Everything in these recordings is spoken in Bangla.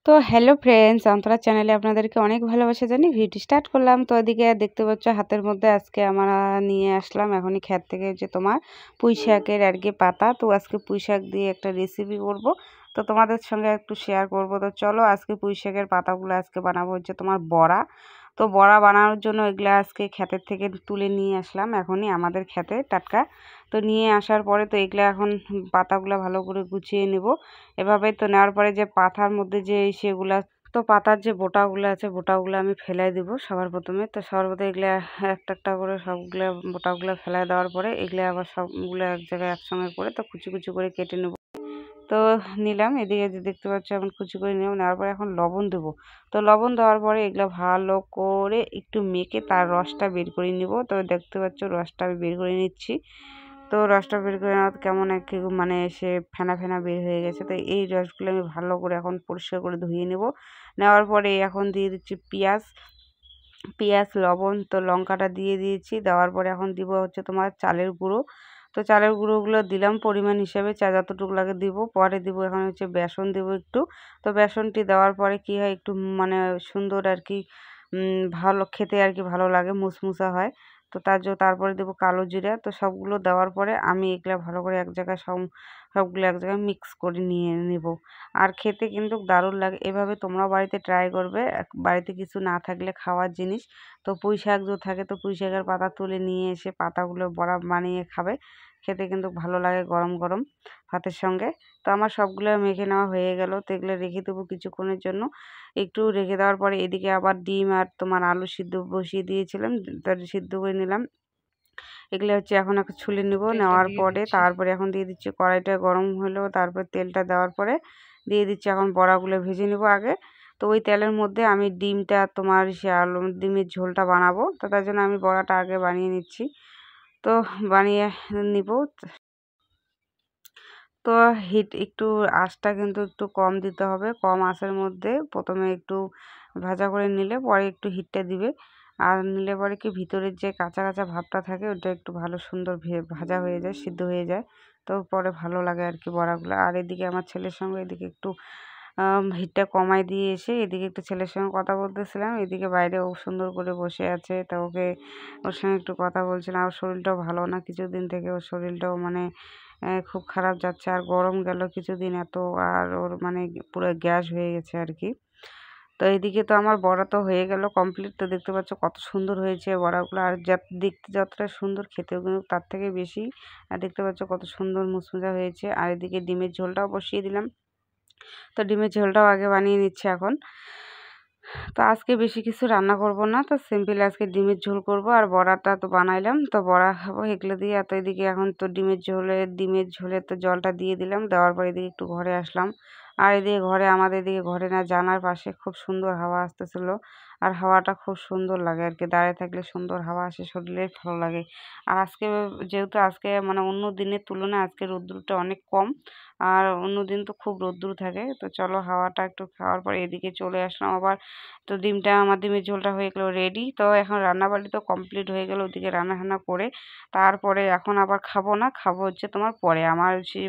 তো হ্যালো ফ্রেন্ডস, অন্তরা চ্যানেলে আপনাদেরকে অনেক ভালোবাসা জানি। ভিডিও স্টার্ট করলাম। তো এদিকে দেখতে পাচ্ছ হাতের মধ্যে আজকে আমরা নিয়ে আসলাম এখনই ক্ষেত থেকে যে তোমার পুঁই শাকের আর কি পাতা। তো আজকে পুঁই শাক দিয়ে একটা রেসিপি করব, তো তোমাদের সঙ্গে একটু শেয়ার করব। তো চলো আজকে পুঁই শাকের পাতাগুলো আজকে বানাবো হচ্ছে তোমার বড়া। তো বড়া বানানোর জন্য এগুলো আজকে ক্ষেতের থেকে তুলে নিয়ে আসলাম এখনই আমাদের ক্ষেতে টাটকা। তো নিয়ে আসার পরে তো এগুলো এখন পাতাগুলো ভালো করে গুছিয়ে নেব। এভাবে তো নেওয়ার পরে যে পাতার মধ্যে যে সেগুলা, তো পাতার যে বোটাগুলো আছে বোটাগুলো আমি ফেলাই দিব সবার প্রথমে। তো সবার প্রথমে এগুলা একটা একটা করে সবগুলো বোটাগুলো ফেলাই দেওয়ার পরে এগুলো আবার সবগুলো এক জায়গায় একসঙ্গে করে তো কুচি কুচি করে কেটে নেব। তো নিলাম, এদিকে যে দেখতে পাচ্ছ এখন কুচি করে নিলাম, নেওয়ার পরে এখন লবণ দেবো। তো লবণ দেওয়ার পরে এগুলো ভালো করে একটু মেখে তার রসটা বের করে নিব। তো দেখতে পাচ্ছ রসটা আমি বের করে নিচ্ছি। তো রসটা বের করে নেওয়া কেমন একটু মানে সে ফেনা ফেনা বের হয়ে গেছে। তো এই রসগুলো আমি ভালো করে এখন পরিষ্কার করে ধুয়ে নেব। নেওয়ার পরে এখন দিয়ে দিচ্ছি পেঁয়াজ, লবণ, তো লঙ্কাটা দিয়ে দিয়েছি। দেওয়ার পরে এখন দিব হচ্ছে তোমার চালের গুঁড়ো। তো চালের গুঁড়োগুলো দিলাম পরিমাণ হিসেবে, চা যতটুকু লাগে দিব। পরে দিব এখন হচ্ছে বেসন দেবো একটু। তো বেসনটি দেওয়ার পরে কি হয় একটু মানে সুন্দর আর কি ভালো খেতে আর কি ভালো লাগে, মুসমুসা হয়। তো তারপরে দেবো কালো জিরা। তো সবগুলো দেওয়ার পরে আমি এগুলা ভালো করে এক জায়গায় সবগুলো এক জায়গায় মিক্স করে নিয়ে নেব। আর খেতে কিন্তু দারুণ লাগে। এভাবে তোমরাও বাড়িতে ট্রাই করবে, বাড়িতে কিছু না থাকলে খাওয়ার জিনিস। তো পুঁই শাক যদি থাকে তো পুঁই শাকের পাতা তুলে নিয়ে এসে পাতাগুলো বড়া বানিয়ে খাবে, খেতে কিন্তু ভালো লাগে গরম গরম ভাতের সঙ্গে। তো আমার সবগুলো মেখে নেওয়া হয়ে গেল। তো এগুলো রেখে দেবো কিছুক্ষণের জন্য। একটু রেখে দেওয়ার পরে এদিকে আবার ডিম আর তোমার আলু সিদ্ধ বসিয়ে দিয়েছিলাম, তার সিদ্ধ করে নিলাম। এগুলো হচ্ছে এখন একটু ছুলে নেব। নেওয়ার পরে তারপরে এখন দিয়ে দিচ্ছি, কড়াইটা গরম হলো তারপর তেলটা দেওয়ার পরে দিয়ে দিচ্ছি এখন বড়াগুলো ভেজে নেব আগে। তো ওই তেলের মধ্যে আমি ডিমটা তোমার সে আলু ডিমের ঝোলটা বানাবো, তো তার জন্য আমি বড়াটা আগে বানিয়ে নিচ্ছি। তো বানিয়ে নিব। তো হিট একটু আঁচটা কিন্তু একটু কম দিতে হবে, কম আঁচের মধ্যে প্রথমে একটু ভাজা করে নিলে পরে একটু হিটটা দিবে। আর নিলে পরে কি ভিতরের যে কাঁচা কাঁচা ভাবটা থাকে ওটা একটু ভালো সুন্দর ভাজা হয়ে যায়, সিদ্ধ হয়ে যায়। তো পরে ভালো লাগে আর কি বড়াগুলো। আর এদিকে আমার ছেলের সঙ্গে এদিকে একটু হিটটা কমাই দিয়ে এসে এদিকে একটু ছেলের সঙ্গে কথা বলতেছিলাম। এদিকে বাইরে ও সুন্দর করে বসে আছে, তা ওর সঙ্গে একটু কথা বলছিলাম। আর শরীরটাও ভালো না কিছুদিন থেকে, ওর শরীরটাও মানে খুব খারাপ যাচ্ছে। আর গরম গেল কিছুদিন এত, আর ওর মানে পুরো গ্যাস হয়ে গেছে আর কি। তো এইদিকে তো আমার বড়া তো হয়ে গেল কমপ্লিট। তো দেখতে পাচ্ছ কত সুন্দর হয়েছে বড়াগুলো, আর দেখতে যতটা সুন্দর খেতেও কিন্তু তার থেকে বেশি। আর দেখতে পাচ্ছ কত সুন্দর মুচমুচা হয়েছে। আর এদিকে ডিমের ঝোলটাও বসিয়ে দিলাম। তো ডিমের ঝোলটাও আগে বানিয়ে নিচ্ছে এখন। তো আজকে বেশি কিছু রান্না করব না, তো সিম্পল আজকে ডিমের ঝোল করব। আর বড়াটা তো বানাইলাম, তো বড়া খাবো এগুলো দিয়ে। আর তো এদিকে এখন তো ডিমের ঝোলে তো জলটা দিয়ে দিলাম। দেওয়ার পর এদিকে একটু ঘরে আসলাম। আর এদিকে আমাদের এদিকে ঘরে না জানার পাশে খুব সুন্দর হাওয়া আসতেছিল। আর হাওয়াটা খুব সুন্দর লাগে আর কি, দাঁড়িয়ে থাকলে সুন্দর হাওয়া আসে, শরীরে ভালো লাগে। আর আজকে যেহেতু আজকে মানে অন্য দিনের তুলনায় আজকে রৌদ্রটা অনেক কম। আর অন্য দিন তো খুব রৌদ্র থাকে। তো চলো হাওয়াটা একটু খাওয়ার পর এদিকে চলে আসলাম আবার। তো আমার ডিমের ঝোলটা হয়ে গেলো রেডি। তো এখন রান্নাবাড়ি তো কমপ্লিট হয়ে গেল, ওদিকে রান্নাবান্না করে তারপরে এখন আবার খাবো না, খাবো হচ্ছে তোমার পরে। আমার সে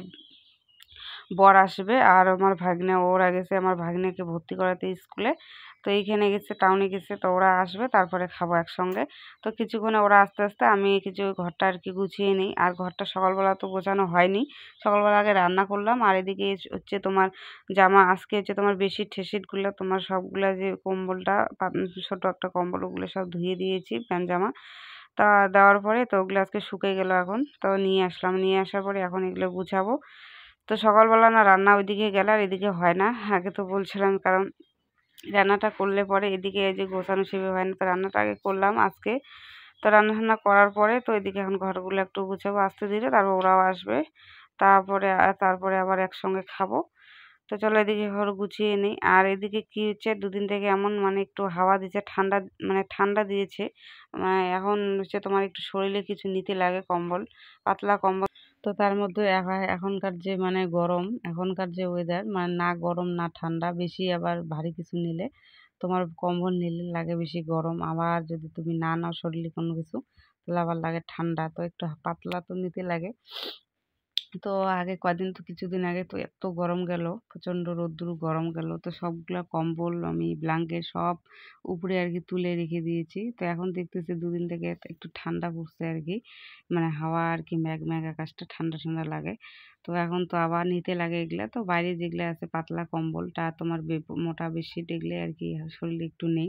বর আসবে আর আমার ভাগ্নে, ওরা গেছে আমার ভাগ্নেকে ভর্তি করাতে স্কুলে। তো এইখানে গেছে, টাউনে গেছে, তো ওরা আসবে তারপরে খাবো একসঙ্গে। তো কিছুক্ষণে ওরা আস্তে আস্তে আমি কিছু ঘরটা আর কি গুছিয়ে নিই। আর ঘরটা সকালবেলা তো গোছানো হয়নি, সকালবেলা আগে রান্না করলাম। আর এদিকে হচ্ছে তোমার জামা আজকে হচ্ছে তোমার বেডশিট ঠেসিটগুলো তোমার সবগুলা যে কম্বলটা ছোট একটা কম্বল ওগুলো সব ধুয়ে দিয়েছি, প্যান্ট জামা। তা দেওয়ার পরে তো ওগুলো আজকে শুকিয়ে গেল এখন। তো নিয়ে আসলাম, নিয়ে আসার পরে এখন এগুলো গুছাবো। তো সকালবেলা না রান্না ওইদিকে গেলে আর এদিকে হয় না, আগে তো বলছিলাম, কারণ রান্নাটা করলে পরে এদিকে এই যে গোছানো সেভাবে হয় না। তো রান্নাটা আগে করলাম আজকে। তো রান্না করার পরে তো এদিকে এখন ঘরগুলো একটু গুছাবো আস্তে ধীরে, তারপর ওরাও আসবে। তারপরে আবার একসঙ্গে খাবো। তো চলো এদিকে ঘর গুছিয়ে নিই। আর এদিকে কি হচ্ছে, দুদিন থেকে এমন মানে একটু হাওয়া দিচ্ছে, ঠান্ডা মানে ঠান্ডা দিয়েছে। এখন হচ্ছে তোমার একটু শরীরে কিছু নিতে লাগে, কম্বল, পাতলা কম্বল। তো তার মধ্যে এখনকার যে মানে গরম, এখনকার যে ওয়েদার মানে না গরম না ঠান্ডা, বেশি আবার ভারী কিছু নিলে তোমার কম্বল নিলে লাগে বেশি গরম। আবার যদি তুমি না নাও শরীরে কোনো কিছু, তাহলে আবার লাগে ঠান্ডা। তো একটু পাতলা তো নিতে লাগে। তো আগে কদিন তো কিছুদিন আগে তো এত গরম গেল, প্রচণ্ড রোদ্দুর গরম গেল। তো সবগুলা কম্বল আমি ব্ল্যাঙ্কেট সব উপরে আরকি তুলে রেখে দিয়েছি। তো এখন দেখতেছি ২ দিন থেকে একটু ঠান্ডা পড়ছে আরকি। মানে হাওয়া আরকি মেঘ, মেঘ আকাশটা ঠান্ডা, ঠান্ডা লাগে। তো এখন তো আবার নিতে লাগে এগুলা। তো বাইরে যেগুলা আছে পাতলা কম্বলটা তোমার মোটা বেডশিট এগুলাই আরকি শরীরে একটু নেই।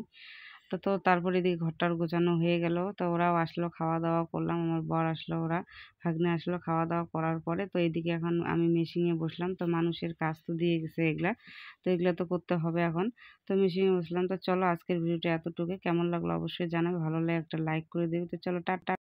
তো তারপরে এদিকে ঘরটার গোছানো হয়ে গেল। তো ওরাও আসলো, খাওয়া-দাওয়া করলাম। আমার বর আসলো, ওরা ভাগ্নে আসলো খাওয়া-দাওয়া করার পরে। তো এদিকে এখন আমি মেশিনে বসলাম। তো মানুষের কাজ তো দিয়ে গেছে এগুলা। তো এগুলা তো করতে হবে এখন। তো মেশিনে বসলাম। তো চলো আজকের ভিডিওটা এতটুকুই। কেমন লাগলো অবশ্যই জানাবে। ভালো লাগলে একটা লাইক করে দিবে। তো চলো টাটা।